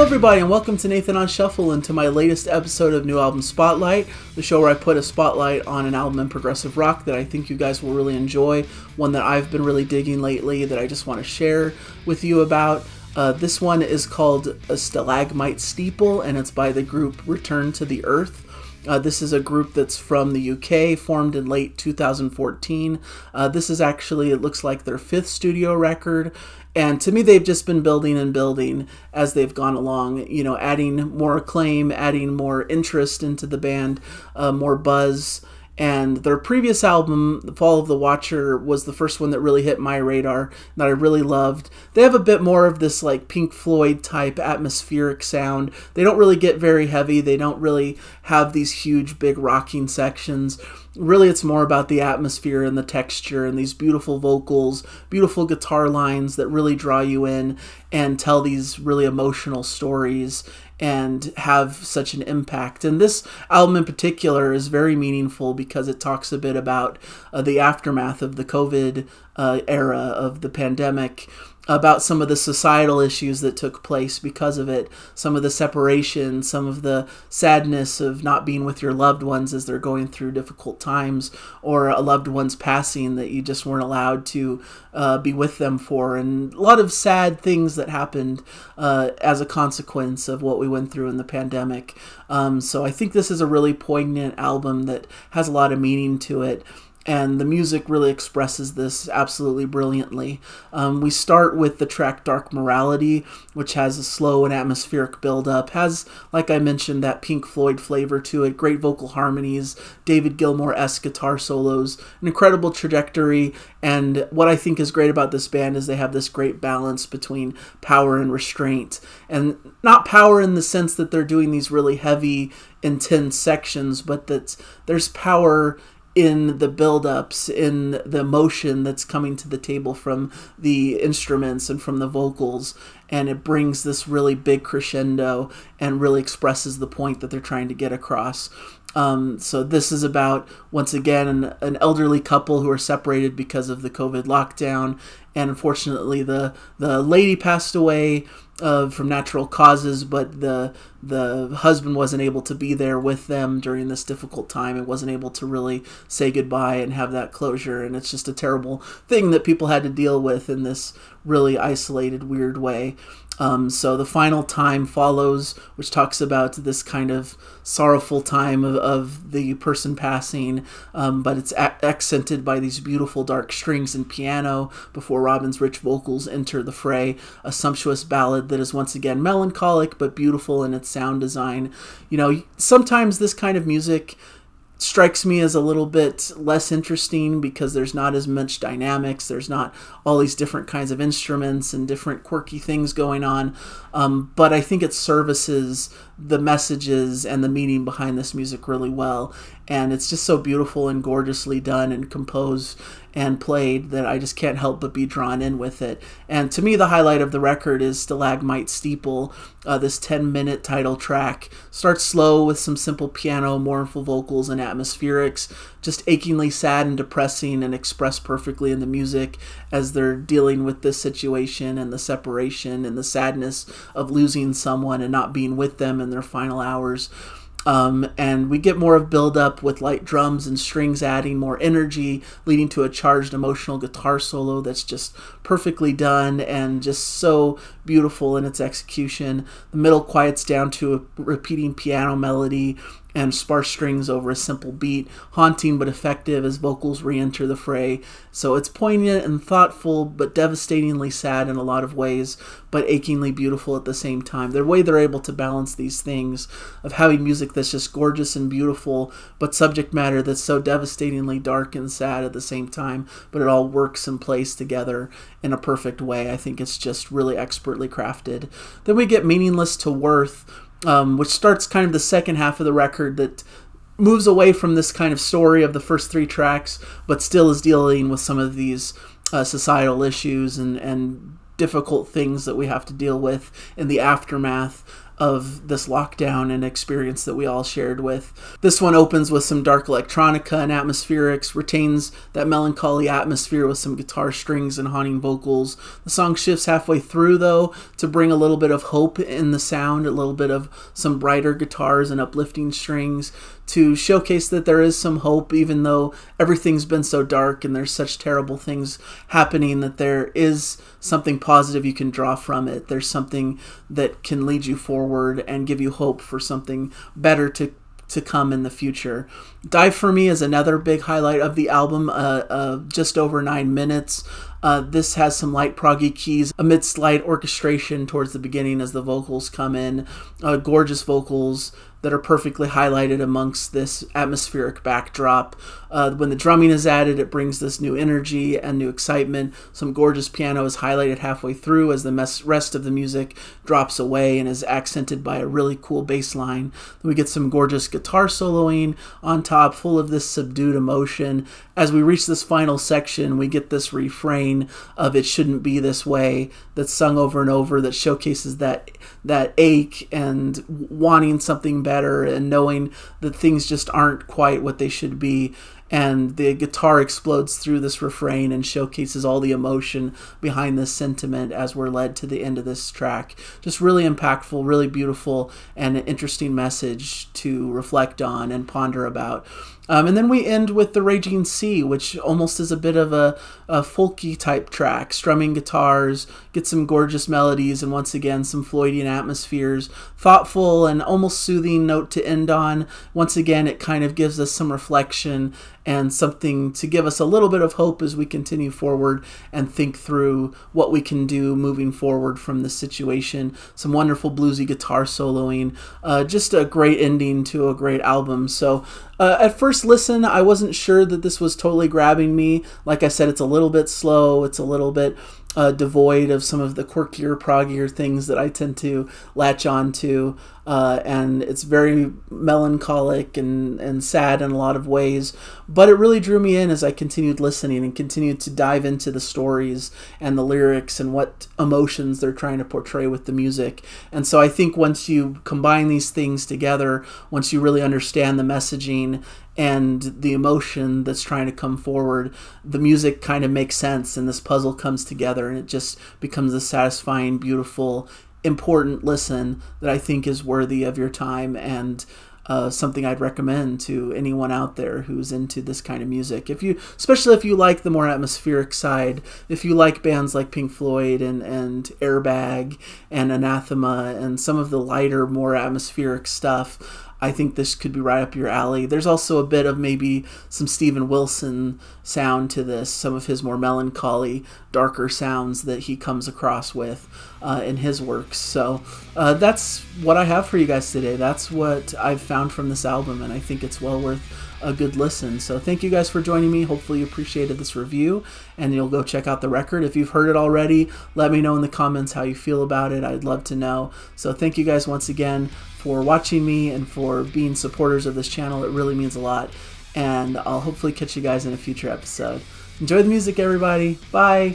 Hello everybody and welcome to Nathan on Shuffle and to my latest episode of New Album Spotlight, the show where I put a spotlight on an album in progressive rock that I think you guys will really enjoy, one that I've been really digging lately that I just want to share with you about. This one is called a Stalagmite Steeple and it's by the group Return to the Earth. This is a group that's from the UK, formed in late 2014. This is actually, it looks like their 5th studio record. And to me, they've just been building and building as they've gone along, you know, adding more acclaim, adding more interest into the band, more buzz. And their previous album, The Fall of the Watcher, was the first one that really hit my radar, that I really loved. They have a bit more of this like Pink Floyd type atmospheric sound. They don't really get very heavy. They don't really have these huge, big rocking sections. Really, it's more about the atmosphere and the texture and these beautiful vocals, beautiful guitar lines that really draw you in and tell these really emotional stories and have such an impact. And this album in particular is very meaningful because it talks a bit about the aftermath of the COVID era of the pandemic, about some of the societal issues that took place because of it, some of the separation, some of the sadness of not being with your loved ones as they're going through difficult times, or a loved one's passing that you just weren't allowed to be with them for, and a lot of sad things that happened as a consequence of what we went through in the pandemic. So I think this is a really poignant album that has a lot of meaning to it. And the music really expresses this absolutely brilliantly. We start with the track Dark Morality, which has a slow and atmospheric build-up, has, like I mentioned, that Pink Floyd flavor to it, great vocal harmonies, David Gilmour-esque guitar solos, an incredible trajectory, and what I think is great about this band is they have this great balance between power and restraint. And not power in the sense that they're doing these really heavy, intense sections, but that there's power in the build-ups, in the emotion that's coming to the table from the instruments and from the vocals, and it brings this really big crescendo and really expresses the point that they're trying to get across. So this is about, once again, an elderly couple who are separated because of the COVID lockdown, and unfortunately the lady passed away from natural causes, but the husband wasn't able to be there with them during this difficult time and wasn't able to really say goodbye and have that closure, and it's just a terrible thing that people had to deal with in this really isolated, weird way. So the final time follows, which talks about this kind of sorrowful time of the person passing, but it's accented by these beautiful dark strings and piano before Robin's rich vocals enter the fray, a sumptuous ballad that is once again melancholic but beautiful in its sound design. You know, sometimes this kind of music strikes me as a little bit less interesting because there's not as much dynamics, there's not all these different kinds of instruments and different quirky things going on, but I think it services the messages and the meaning behind this music really well, and it's just so beautiful and gorgeously done and composed and played that I just can't help but be drawn in with it. And to me, the highlight of the record is Stalagmite Steeple. This 10-minute title track starts slow with some simple piano, mournful vocals, and atmospherics, just achingly sad and depressing, and expressed perfectly in the music as they're dealing with this situation and the separation and the sadness of losing someone and not being with them in their final hours. And we get more of build-up with light drums and strings adding more energy, leading to a charged emotional guitar solo that's just perfectly done and just so beautiful in its execution. The middle quiets down to a repeating piano melody and sparse strings over a simple beat, haunting but effective as vocals re-enter the fray. So it's poignant and thoughtful, but devastatingly sad in a lot of ways, but achingly beautiful at the same time. The way they're able to balance these things of having music that's just gorgeous and beautiful, but subject matter that's so devastatingly dark and sad at the same time, but it all works and plays together in a perfect way. I think it's just really expertly crafted. Then we get Meaningless to Worth, which starts kind of the second half of the record that moves away from this kind of story of the first 3 tracks, but still is dealing with some of these societal issues and difficult things that we have to deal with in the aftermath of this lockdown and experience that we all shared with. This one opens with some dark electronica and atmospherics, retains that melancholy atmosphere with some guitar strings and haunting vocals. The song shifts halfway through, though, to bring a little bit of hope in the sound, a little bit of some brighter guitars and uplifting strings, to showcase that there is some hope, even though everything's been so dark and there's such terrible things happening, that there is something positive you can draw from it. There's something that can lead you forward and give you hope for something better to come in the future. Dive for Me is another big highlight of the album, just over 9 minutes. This has some light proggy keys amidst light orchestration towards the beginning as the vocals come in. Gorgeous vocals that are perfectly highlighted amongst this atmospheric backdrop. When the drumming is added, it brings this new energy and new excitement. Some gorgeous piano is highlighted halfway through as the rest of the music drops away and is accented by a really cool bass line. Then we get some gorgeous guitar soloing on top, full of this subdued emotion. As we reach this final section, we get this refrain of "It shouldn't be this way" that's sung over and over, that showcases that ache and wanting something better and knowing that things just aren't quite what they should be. And the guitar explodes through this refrain and showcases all the emotion behind this sentiment as we're led to the end of this track. Just really impactful, really beautiful, and an interesting message to reflect on and ponder about. And then we end with The Raging Sea, which almost is a bit of a folky type track. Strumming guitars, get some gorgeous melodies, and once again some Floydian atmospheres. Thoughtful and almost soothing note to end on. Once again, it kind of gives us some reflection and something to give us a little bit of hope as we continue forward and think through what we can do moving forward from this situation. Some wonderful bluesy guitar soloing. Just a great ending to a great album. So at first listen, I wasn't sure that this was totally grabbing me. Like I said, it's a little bit slow. It's a little bit devoid of some of the quirkier, proggier things that I tend to latch on to. And it's very melancholic and sad in a lot of ways. But it really drew me in as I continued listening and continued to dive into the stories and the lyrics and what emotions they're trying to portray with the music. And so I think once you combine these things together, once you really understand the messaging and the emotion that's trying to come forward, the music kind of makes sense and this puzzle comes together and it just becomes a satisfying, beautiful, important listen that I think is worthy of your time and something I'd recommend to anyone out there who's into this kind of music. Especially if you like the more atmospheric side, if you like bands like Pink Floyd and Airbag and Anathema and some of the lighter, more atmospheric stuff, I think this could be right up your alley. There's also a bit of maybe some Steven Wilson sound to this, some of his more melancholy, darker sounds that he comes across with in his works. So that's what I have for you guys today. That's what I've found from this album, and I think it's well worth a good listen. So thank you guys for joining me. Hopefully you appreciated this review and you'll go check out the record. If you've heard it already, let me know in the comments how you feel about it. I'd love to know. So thank you guys once again for watching me and for being supporters of this channel. It really means a lot. And I'll hopefully catch you guys in a future episode. Enjoy the music, everybody. Bye.